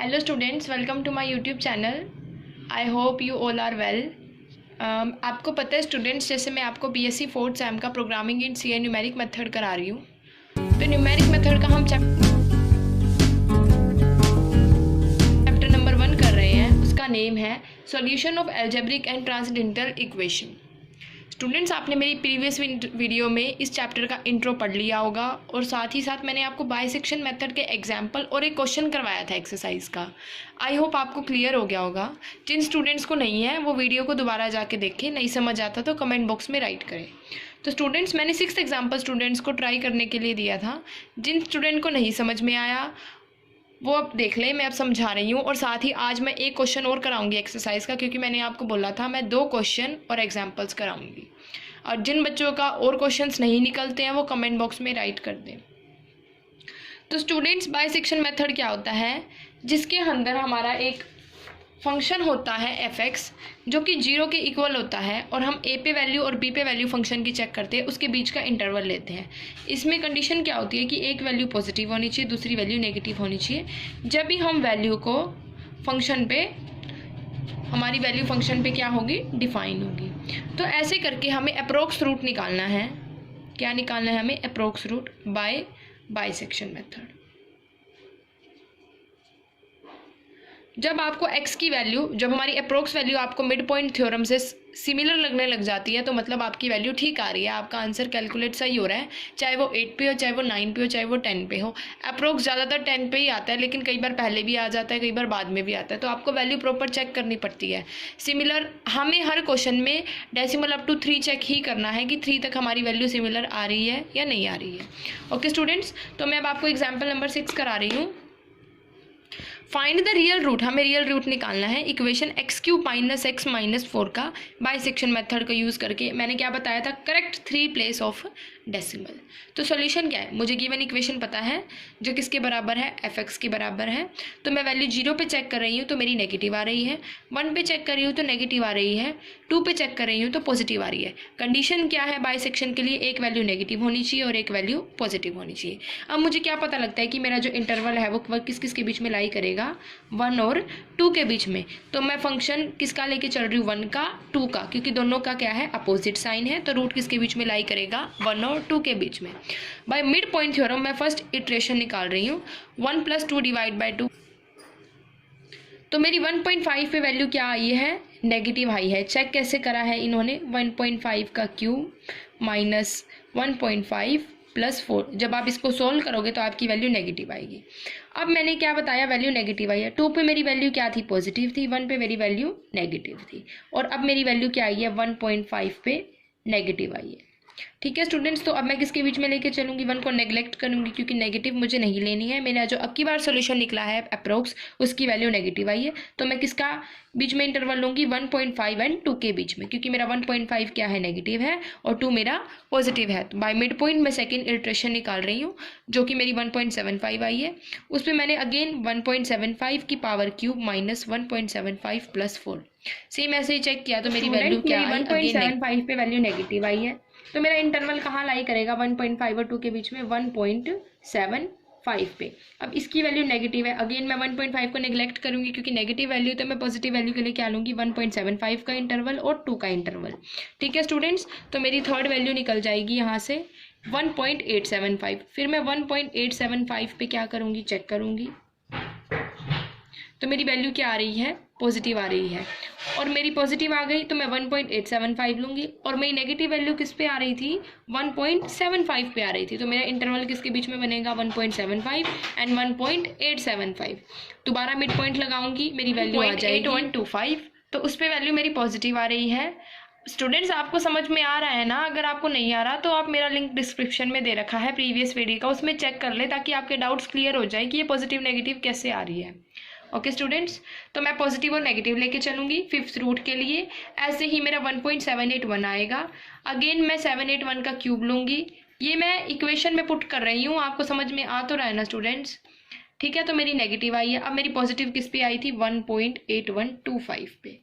Hello students, welcome to my YouTube channel. I hope you all are well. आपको पता है students, जैसे मैं आपको BSc 4th सेम का programming in C numeric method करा रही हूँ, तो न्यूमेरिक मेथड का हम चैप्टर नंबर 1 कर रहे हैं। उसका नेम है solution of algebraic and transcendental equation. Students, आपने मेरी प्रीवियस वीडियो में इस चैप्टर का इंट्रो पढ़ लिया होगा और साथ ही साथ मैंने आपको बाइसेक्शन मेथड के एग्जाम्पल और एक क्वेश्चन करवाया था एक्सरसाइज का। आई होप आपको क्लियर हो गया होगा। जिन स्टूडेंट्स को नहीं है वो वीडियो को दोबारा जाके देखें, नहीं समझ आता तो कमेंट बॉक्स में राइट करें। तो स्टूडेंट्स, मैंने 6th एग्जाम्पल स्टूडेंट्स को ट्राई करने के लिए दिया था। जिन स्टूडेंट को नहीं समझ में आया वो अब देख लें, मैं अब समझा रही हूँ। और साथ ही आज मैं एक क्वेश्चन और कराऊंगी एक्सरसाइज का, क्योंकि मैंने आपको बोला था मैं 2 क्वेश्चन और एग्जाम्पल्स कराऊंगी। और जिन बच्चों का और क्वेश्चंस नहीं निकलते हैं वो कमेंट बॉक्स में राइट कर दें। तो स्टूडेंट्स, बाइसेक्शन मेथड क्या होता है? जिसके अंदर हमारा एक फंक्शन होता है f(x) जो कि 0 के इक्वल होता है, और हम a पे वैल्यू और b पे वैल्यू फंक्शन की चेक करते हैं, उसके बीच का इंटरवल लेते हैं। इसमें कंडीशन क्या होती है कि एक वैल्यू पॉजिटिव होनी चाहिए, दूसरी वैल्यू नेगेटिव होनी चाहिए। जब भी हम वैल्यू को फंक्शन पे, हमारी वैल्यू फंक्शन पे क्या होगी, डिफाइन होगी। तो ऐसे करके हमें अप्रोक्स रूट निकालना है। क्या निकालना है हमें? Approx root by bisection method. जब आपको x की वैल्यू, जब हमारी अप्रोक्स वैल्यू आपको मिड पॉइंट थ्योरम से सिमिलर लगने लग जाती है, तो मतलब आपकी वैल्यू ठीक आ रही है, आपका आंसर कैलकुलेट सही हो रहा है। चाहे वो 8 पे हो, चाहे वो 9 पे हो, चाहे वो 10 पे हो। अप्रोक्स ज़्यादातर 10 पे ही आता है, लेकिन कई बार पहले भी आ जाता है, कई बार बाद में भी आता है। तो आपको वैल्यू प्रॉपर चेक करनी पड़ती है। सिमिलर हमें हर क्वेश्चन में डेसिमल अप टू 3 चेक ही करना है कि 3 तक हमारी वैल्यू सिमिलर आ रही है या नहीं आ रही है। ओके स्टूडेंट्स, तो मैं अब आपको एग्जाम्पल नंबर 6 करा रही हूँ। Find the real root. हमें रियल रूट निकालना है इक्वेशन x³ - x - 4 का बाइसेक्शन मेथड का यूज़ करके। मैंने क्या बताया था? Correct 3 place of decimal. तो सॉल्यूशन क्या है? मुझे गिवन इक्वेशन पता है जो किसके बराबर है, f(x) के बराबर है। तो मैं वैल्यू 0 पे चेक कर रही हूँ तो मेरी नेगेटिव आ रही है, 1 पे चेक कर रही हूँ तो नेगेटिव आ रही है, 2 पे चेक कर रही हूँ तो पॉजिटिव आ रही है। कंडीशन क्या है बाइसेक्शन के लिए? एक वैल्यू नेगेटिव होनी चाहिए और एक वैल्यू पॉजिटिव होनी चाहिए। अब मुझे क्या पता लगता है कि मेरा जो इंटरवल है वो किस किस के बीच में लाई करेगा? 1 और 2 के बीच में। तो मैं फंक्शन किसका लेके चल रही हूँ? 1 का, 2 का, क्योंकि दोनों का क्या है, अपोजिट साइन है। तो रूट किसके बीच में लाई करेगा? 1 और 2 के बीच में। बाय मिड पॉइंट थ्योरम मैं फर्स्ट इटरेशन निकाल रही हूँ, 1 + 2 / 2। तो मेरी 1.5 पे वैल्यू क्या आई है? नेगेटिव आई है। चेक कैसे करा है इन्होंने? 1.5 का क्यूब माइनस 1.5 + 4। जब आप इसको सोल्व करोगे तो आपकी वैल्यू नेगेटिव आएगी। अब मैंने क्या बताया? वैल्यू नेगेटिव आई है। 2 पे मेरी वैल्यू क्या थी? पॉजिटिव थी। 1 पे मेरी वैल्यू नेगेटिव थी। और अब मेरी वैल्यू क्या आई है? 1.5 पे नेगेटिव आई है। ठीक है स्टूडेंट्स, तो अब मैं किसके बीच में लेके चलूंगी? 1 को नेग्लेक्ट करूंगी, क्योंकि नेगेटिव मुझे नहीं लेनी है। मेरा जो अब की बार सोल्यूशन निकला है अप्रोक्स, उसकी वैल्यू नेगेटिव आई है। तो मैं किसका बीच में इंटरवल लूंगी? 1.5 और 2 के बीच में, क्योंकि मेरा 1.5 क्या है? नेगेटिव है, और 2 मेरा पॉजिटिव है। तो बाय मिड पॉइंट मैं सेकेंड इटरेशन निकाल रही हूँ, जो कि मेरी 1.75 आई है। उस पर मैंने अगेन 1.75 की पावर क्यूब माइनस 1.75 + 4 सेम ऐसे ही चेक किया, तो मेरी वैल्यू क्या आई? 1.75 पे वैल्यू नेगेटिव आई है। तो मेरा इंटरवल कहाँ लाई करेगा? 1.5 और 2 के बीच में, 1.75 पे। अब इसकी वैल्यू नेगेटिव है। अगेन मैं 1.5 को नेग्लेक्ट करूंगी, क्योंकि नेगेटिव वैल्यू, तो मैं पॉजिटिव वैल्यू के लिए क्या लूंगी? 1.75 का इंटरवल और 2 का इंटरवल। ठीक है स्टूडेंट्स, तो मेरी थर्ड वैल्यू निकल जाएगी यहाँ से 1.875। फिर मैं 1.875 पे क्या करूँगी? चेक करूँगी। तो मेरी वैल्यू क्या आ रही है? पॉजिटिव आ रही है। और मेरी पॉजिटिव आ गई तो मैं 1.875 लूँगी। और मेरी नेगेटिव वैल्यू किस पे आ रही थी? 1.75 पे आ रही थी। तो मेरा इंटरवल किसके बीच में बनेगा? 1.75 एंड 1.875। दोबारा मिड पॉइंट लगाऊंगी, मेरी वैल्यू आ जाएगी 8125। तो उस पर वैल्यू मेरी पॉजिटिव आ रही है। स्टूडेंट्स, आपको समझ में आ रहा है ना? अगर आपको नहीं आ रहा तो आप मेरा लिंक डिस्क्रिप्शन में दे रखा है प्रीवियस वीडियो का, उसमें चेक कर ले, ताकि आपके डाउट्स क्लियर हो जाए कि ये पॉजिटिव नेगेटिव कैसे आ रही है। ओके स्टूडेंट्स, तो मैं पॉजिटिव और नेगेटिव लेके चलूंगी 5th रूट के लिए। ऐसे ही मेरा 1.781 आएगा। अगेन मैं 781 का क्यूब लूंगी। ये मैं इक्वेशन में पुट कर रही हूँ, आपको समझ में आ तो रहा है ना स्टूडेंट्स? ठीक है, तो मेरी नेगेटिव आई है। अब मेरी पॉजिटिव किस पे आई थी? 1.8125 पे।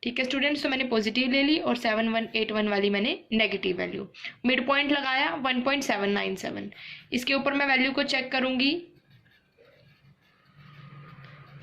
ठीक है स्टूडेंट्स, तो मैंने पॉजिटिव ले ली और 7181 वाली मैंने नेगेटिव वैल्यू। मिड पॉइंट लगाया 1.797। इसके ऊपर मैं वैल्यू को चेक करूंगी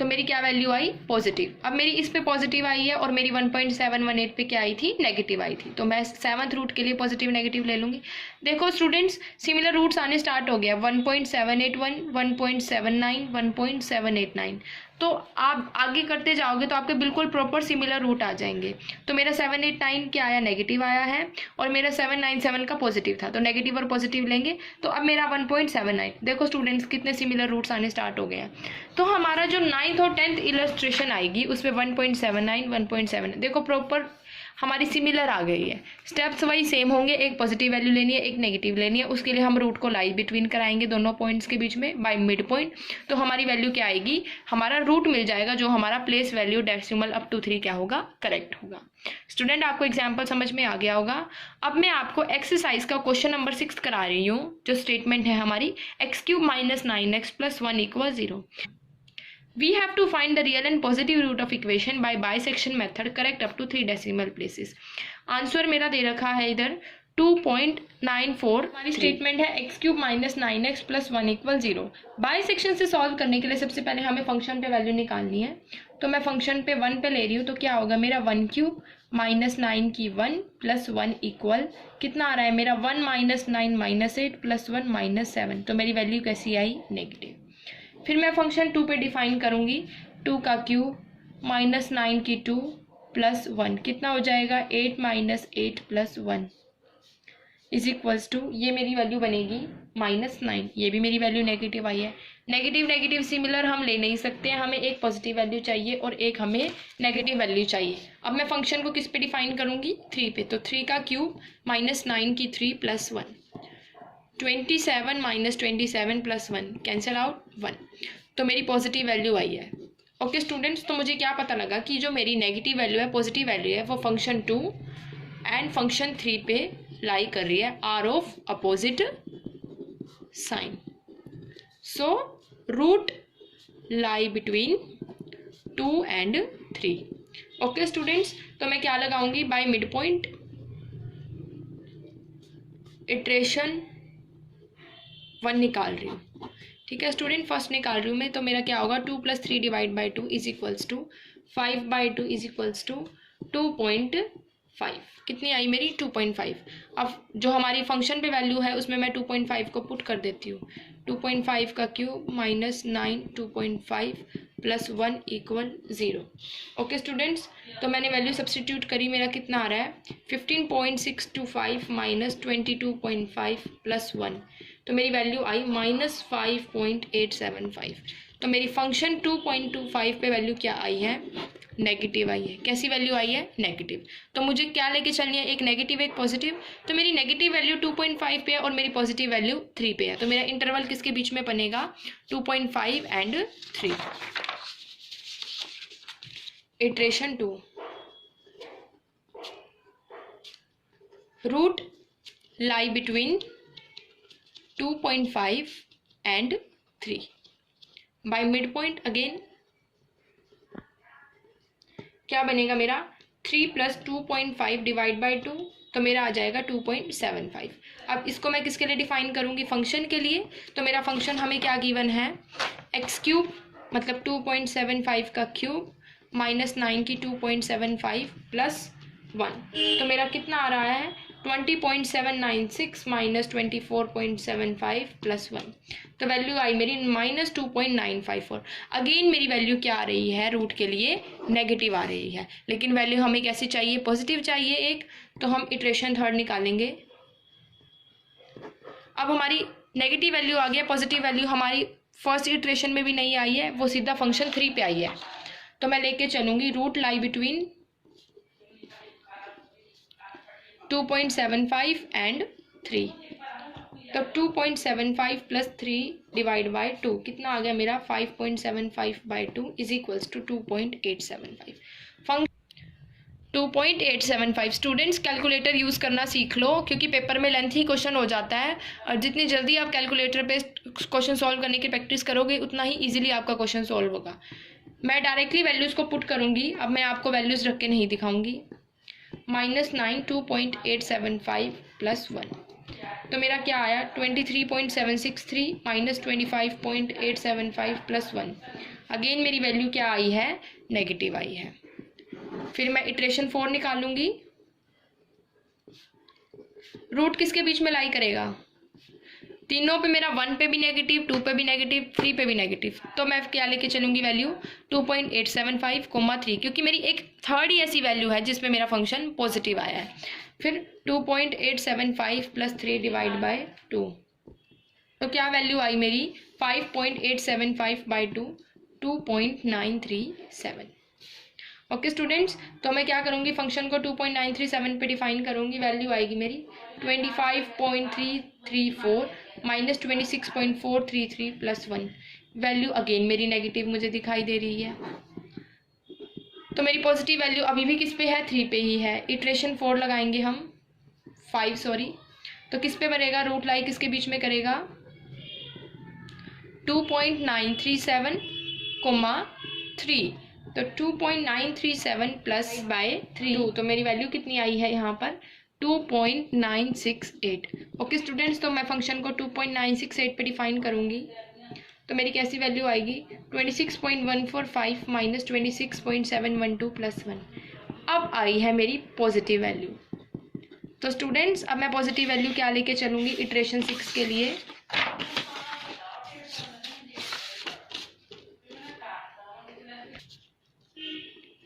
तो मेरी क्या वैल्यू आई, पॉजिटिव। अब मेरी इस पे पॉजिटिव आई है और मेरी 1.718 पे क्या आई थी, नेगेटिव आई थी। तो मैं 7th रूट के लिए पॉजिटिव नेगेटिव ले लूँगी। देखो स्टूडेंट्स, सिमिलर रूट्स आने स्टार्ट हो गया, 1.781, 1.79, 1.789। तो आप आगे करते जाओगे तो आपके बिल्कुल प्रॉपर सिमिलर रूट आ जाएंगे। तो मेरा 789 क्या आया, नेगेटिव आया है, और मेरा 797 का पॉजिटिव था, तो नेगेटिव और पॉजिटिव लेंगे। तो अब मेरा 1.79, देखो स्टूडेंट्स कितने सिमिलर रूट्स आने स्टार्ट हो गए हैं। तो हमारा जो 9th और 10th इलस्ट्रेशन आएगी उसमें 1.79, 1.7, देखो प्रॉपर हमारी सिमिलर आ गई है। स्टेप्स वही सेम होंगे, एक पॉजिटिव वैल्यू लेनी है, एक नेगेटिव लेनी है। उसके लिए हम रूट को लाई बिटवीन कराएंगे दोनों पॉइंट्स के बीच में बाय मिड पॉइंट। तो हमारी वैल्यू क्या आएगी, हमारा रूट मिल जाएगा, जो हमारा place value decimal up to 3 क्या होगा, करेक्ट होगा। स्टूडेंट आपको एग्जाम्पल समझ में आ गया होगा। अब मैं आपको एक्सरसाइज का क्वेश्चन नंबर 6 करा रही हूँ। जो स्टेटमेंट है हमारी, x³ - 9x + 1 = 0। We have to find the real and positive root of equation by bisection method, correct up to 3 decimal places। Answer मेरा दे रखा है इधर 2.94। हमारी स्टेटमेंट है x³ - 9x + 1 = 0। बाइसेक्शन से सॉल्व करने के लिए सबसे पहले हमें फंक्शन पे वैल्यू निकालनी है। तो मैं फंक्शन पे 1 पे ले रही हूँ, तो क्या होगा मेरा 1³ - 9 की 1 + 1 इक्वल कितना आ रहा है मेरा 1 - 9 - 8 + 1 - 7। तो मेरी वैल्यू कैसी आई, नेगेटिव। फिर मैं फंक्शन 2 पे डिफाइन करूंगी, 2 का क्यूब - 9 की 2 + 1 कितना हो जाएगा 8 - 8 + 1 = ये मेरी वैल्यू बनेगी -9। ये भी मेरी वैल्यू नेगेटिव आई है। नेगेटिव नेगेटिव सिमिलर हम ले नहीं सकते हैं, हमें एक पॉजिटिव वैल्यू चाहिए और एक हमें नेगेटिव वैल्यू चाहिए। अब मैं फंक्शन को किस पे डिफाइन करूंगी, 3 पे। तो 3 का क्यूब - 9 की 3 + 1, 27 - 27 + 1 कैंसिल आउट 1। तो मेरी पॉजिटिव वैल्यू आई है। ओके स्टूडेंट्स, तो मुझे क्या पता लगा कि जो मेरी नेगेटिव वैल्यू है, पॉजिटिव वैल्यू है, वो फंक्शन 2 एंड फंक्शन 3 पे लाई कर रही है, are of opposite sign. So root lie between 2 and 3। Okay students, तो मैं क्या लगाऊंगी, बाय मिड पॉइंट इटरेशन 1 निकाल रही हूँ। ठीक है स्टूडेंट, फर्स्ट निकाल रही हूँ मैं। तो मेरा क्या होगा 2 + 3 / 2 = 5/2 = 2.5। कितनी आई मेरी, 2.5। अब जो हमारी फंक्शन पे वैल्यू है उसमें मैं 2.5 को पुट कर देती हूँ। 2.5 का क्यूब -9 2.5 + 1 = 0। ओके स्टूडेंट्स, तो मैंने वैल्यू सब्सटीट्यूट करी, मेरा कितना आ रहा है 15.625 - 22.5 + 1। तो मेरी वैल्यू आई -5.875। तो मेरी फंक्शन 2.25 पे वैल्यू क्या आई है, नेगेटिव आई है। कैसी वैल्यू आई है, नेगेटिव। तो मुझे क्या लेके चलनी है, एक नेगेटिव एक पॉजिटिव। तो मेरी नेगेटिव वैल्यू 2.5 पे है और मेरी पॉजिटिव वैल्यू 3 पे है। तो मेरा इंटरवल किसके बीच में बनेगा, 2.5 and 3। Iteration 2, root lie between 2.5 and 3 by midpoint again क्या बनेगा मेरा 3 + 2.5 / 2। तो मेरा आ जाएगा 2.75। अब इसको मैं किसके लिए डिफाइन करूंगी, फंक्शन के लिए। तो मेरा फंक्शन हमें क्या गिवन है, x³ मतलब 2.75 का क्यूब -9 की 2.75 + 1। तो मेरा कितना आ रहा है 20.796 - 24.75 + 1। तो वैल्यू आई मेरी -2.954। अगेन मेरी वैल्यू क्या आ रही है, रूट के लिए नेगेटिव आ रही है, लेकिन वैल्यू हमें कैसी चाहिए, पॉजिटिव चाहिए एक। तो हम इटरेशन 3rd निकालेंगे। अब हमारी नेगेटिव वैल्यू आ गया, पॉजिटिव वैल्यू हमारी फर्स्ट इटरेशन में भी नहीं आई है, वो सीधा फंक्शन 3 पे आई है। तो मैं लेके चलूंगी रूट लाई बिटवीन 2.75 and 3। तो 2.75 + 3 / 2 कितना आ गया मेरा 5.75/2 = 2.875। 2.875। स्टूडेंट्स कैलकुलेटर यूज़ करना सीख लो, क्योंकि पेपर में लेंथी क्वेश्चन हो जाता है, और जितनी जल्दी आप कैलकुलेटर पे क्वेश्चन सॉल्व करने की प्रैक्टिस करोगे उतना ही इजीली आपका क्वेश्चन सॉल्व होगा। मैं डायरेक्टली वैल्यूज़ को पुट करूँगी। अब मैं आपको वैल्यूज़ रख के नहीं दिखाऊंगी। -9 2.875 + 1। तो मेरा क्या आया 23.763 - 25.875 + 1। अगेन मेरी वैल्यू क्या आई है, नेगेटिव आई है। फिर मैं इटरेशन 4 निकालूंगी। रूट किसके बीच में लाई करेगा, तीनों पे मेरा 1 पे भी नेगेटिव, 2 पे भी नेगेटिव, 3 पे भी नेगेटिव, तो मैं क्या लेके चलूंगी वैल्यू 2.875, 3, क्योंकि मेरी एक थर्ड ही ऐसी वैल्यू है जिसमें मेरा फंक्शन पॉजिटिव आया है। फिर 2.875 + 3 डिवाइड बाय 2, तो क्या वैल्यू आई मेरी 5.875/2, 2.937। ओके स्टूडेंट्स, तो मैं क्या करूँगी, फंक्शन को 2.937 पे डिफाइन करूँगी। वैल्यू आएगी मेरी 25.334 माइनस 26.433 + 1। वैल्यू अगेन मेरी नेगेटिव मुझे दिखाई दे रही है, तो मेरी पॉजिटिव वैल्यू अभी भी किस पे है, 3 पे ही है। इटरेशन 4 लगाएंगे हम, 5 सॉरी, तो किस पे बनेगा, रूट लाई किसके बीच में करेगा, 2.937, 3, तो 2.937 + 3, तो मेरी वैल्यू कितनी आई है यहाँ पर 2.968। ओके स्टूडेंट्स, तो मैं फंक्शन को 2.968 पे डिफाइन करूँगी, तो मेरी कैसी वैल्यू आएगी 26.145 माइनस 26.712 + 1। अब आई है मेरी पॉजिटिव वैल्यू। तो स्टूडेंट्स अब मैं पॉजिटिव वैल्यू क्या लेके चलूँगी इटरेशन 6 के लिए,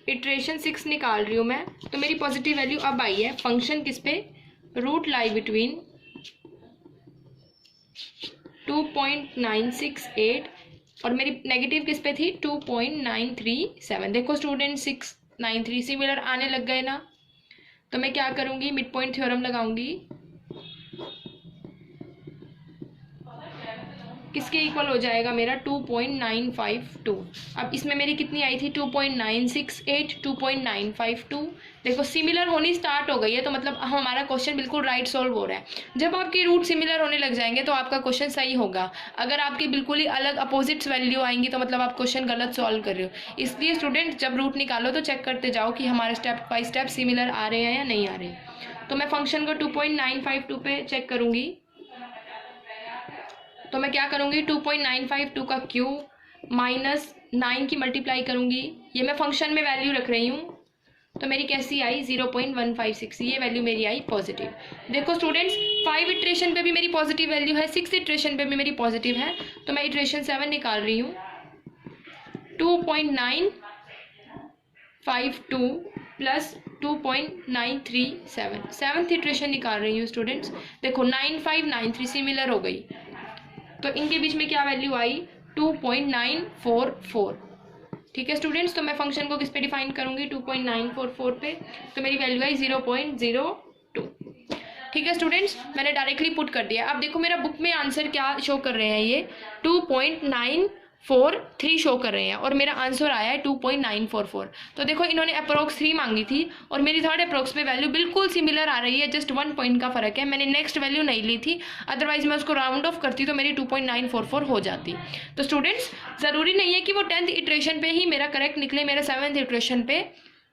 इटरेशन 6 निकाल रही हूँ मैं, तो मेरी पॉजिटिव वैल्यू अब आई है। फंक्शन किस पे, रूट लाई बिटवीन 2.968 और मेरी नेगेटिव किस पे थी 2.937। देखो स्टूडेंट 693 सिमिलर आने लग गए ना, तो मैं क्या करूँगी, मिड पॉइंट थ्योरम लगाऊंगी। किसके इक्वल हो जाएगा मेरा 2.952। अब इसमें मेरी कितनी आई थी 2.968, 2.952। देखो सिमिलर होनी स्टार्ट हो गई है, तो मतलब हमारा क्वेश्चन बिल्कुल राइट सॉल्व हो रहा है। जब आपके रूट सिमिलर होने लग जाएंगे तो आपका क्वेश्चन सही होगा। अगर आपकी बिल्कुल ही अलग अपोजिट्स वैल्यू आएंगी तो मतलब आप क्वेश्चन गलत सॉल्व कर रहे हो। इसलिए स्टूडेंट जब रूट निकालो तो चेक करते जाओ कि हमारे स्टेप बाई स्टेप सिमिलर आ रहे हैं या नहीं आ रहे। तो मैं फंक्शन को 2.952 पे चेक करूँगी, तो मैं क्या करूँगी 2.952 का क्यूब माइनस 9 की मल्टीप्लाई करूँगी। ये मैं फंक्शन में वैल्यू रख रही हूँ, तो मेरी कैसी आई 0.156, ये वैल्यू मेरी आई पॉजिटिव। देखो स्टूडेंट्स 5 इटरेशन पे भी मेरी पॉजिटिव वैल्यू है, 6 इटरेशन पे भी मेरी पॉजिटिव है, तो मैं इटरेशन 7 निकाल रही हूँ 2.952 प्लस 2.937, 7th इटरेशन निकाल रही हूँ स्टूडेंट्स। देखो 9593 सिमिलर हो गई, तो इनके बीच में क्या वैल्यू आई 2.944। ठीक है स्टूडेंट्स, तो मैं फंक्शन को किस पे डिफाइन करूंगी 2.944 पे, तो मेरी वैल्यू आई 0.02। ठीक है स्टूडेंट्स, मैंने डायरेक्टली पुट कर दिया। अब देखो मेरा बुक में आंसर क्या शो कर रहे हैं, ये 2.943 शो कर रहे हैं और मेरा आंसर आया है 2.944। तो देखो इन्होंने अप्रोक्स 3 मांगी थी और मेरी थर्ड अप्रोक्स में वैल्यू बिल्कुल सिमिलर आ रही है, जस्ट 1 पॉइंट का फर्क है। मैंने नेक्स्ट वैल्यू नहीं ली थी, अदरवाइज मैं उसको राउंड ऑफ करती तो मेरी 2.944 हो जाती। तो स्टूडेंट्स ज़रूरी नहीं है कि वो 10th इटरेशन पे ही मेरा करेक्ट निकले, मेरा 7th इटरेशन पे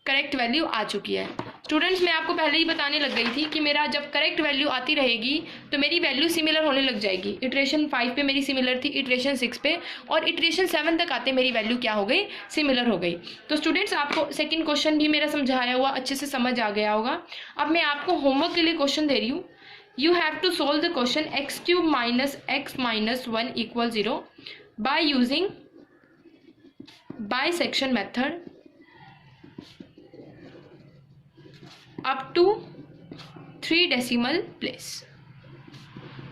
करेक्ट वैल्यू आ चुकी है। स्टूडेंट्स मैं आपको पहले ही बताने लग गई थी कि मेरा जब करेक्ट वैल्यू आती रहेगी तो मेरी वैल्यू सिमिलर होने लग जाएगी। इटरेशन 5 पे मेरी सिमिलर थी, इटरेशन 6 पे, और इटरेशन 7 तक आते मेरी वैल्यू क्या हो गई, सिमिलर हो गई। तो स्टूडेंट्स आपको सेकंड क्वेश्चन भी मेरा समझाया हुआ अच्छे से समझ आ गया होगा। अब मैं आपको होमवर्क के लिए क्वेश्चन दे रही हूँ। You have to solve the question x³ minus x minus 1 = 0 by using bisection method up to 3 decimal place.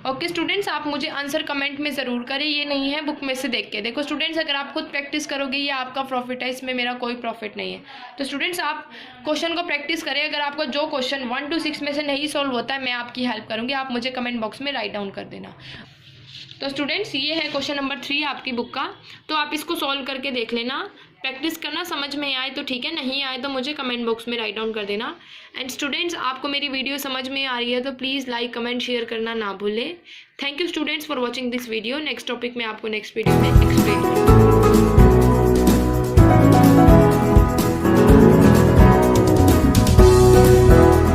Okay students, आप मुझे आंसर कमेंट में ज़रूर करें, ये नहीं है बुक में से देख के। देखो स्टूडेंट्स अगर आप खुद प्रैक्टिस करोगे ये आपका प्रॉफिट है, इसमें मेरा कोई प्रॉफिट नहीं है। तो स्टूडेंट्स आप क्वेश्चन को प्रैक्टिस करें। अगर आपको जो क्वेश्चन 1 to 6 में से नहीं सॉल्व होता है मैं आपकी हेल्प करूँगी, आप मुझे कमेंट बॉक्स में राइट डाउन कर देना। तो स्टूडेंट्स ये है क्वेश्चन नंबर 3 आपकी बुक का, तो आप इसको सॉल्व करके देख लेना, प्रैक्टिस करना, समझ में आए तो ठीक है, नहीं आए तो मुझे कमेंट बॉक्स में राइट डाउन कर देना। एंड स्टूडेंट्स आपको मेरी वीडियो समझ में आ रही है तो प्लीज़ लाइक कमेंट शेयर करना ना भूलें। Thank you students for watching this video. Next topic मैं आपको नेक्स्ट वीडियो में एक्सप्लेन करूँगी।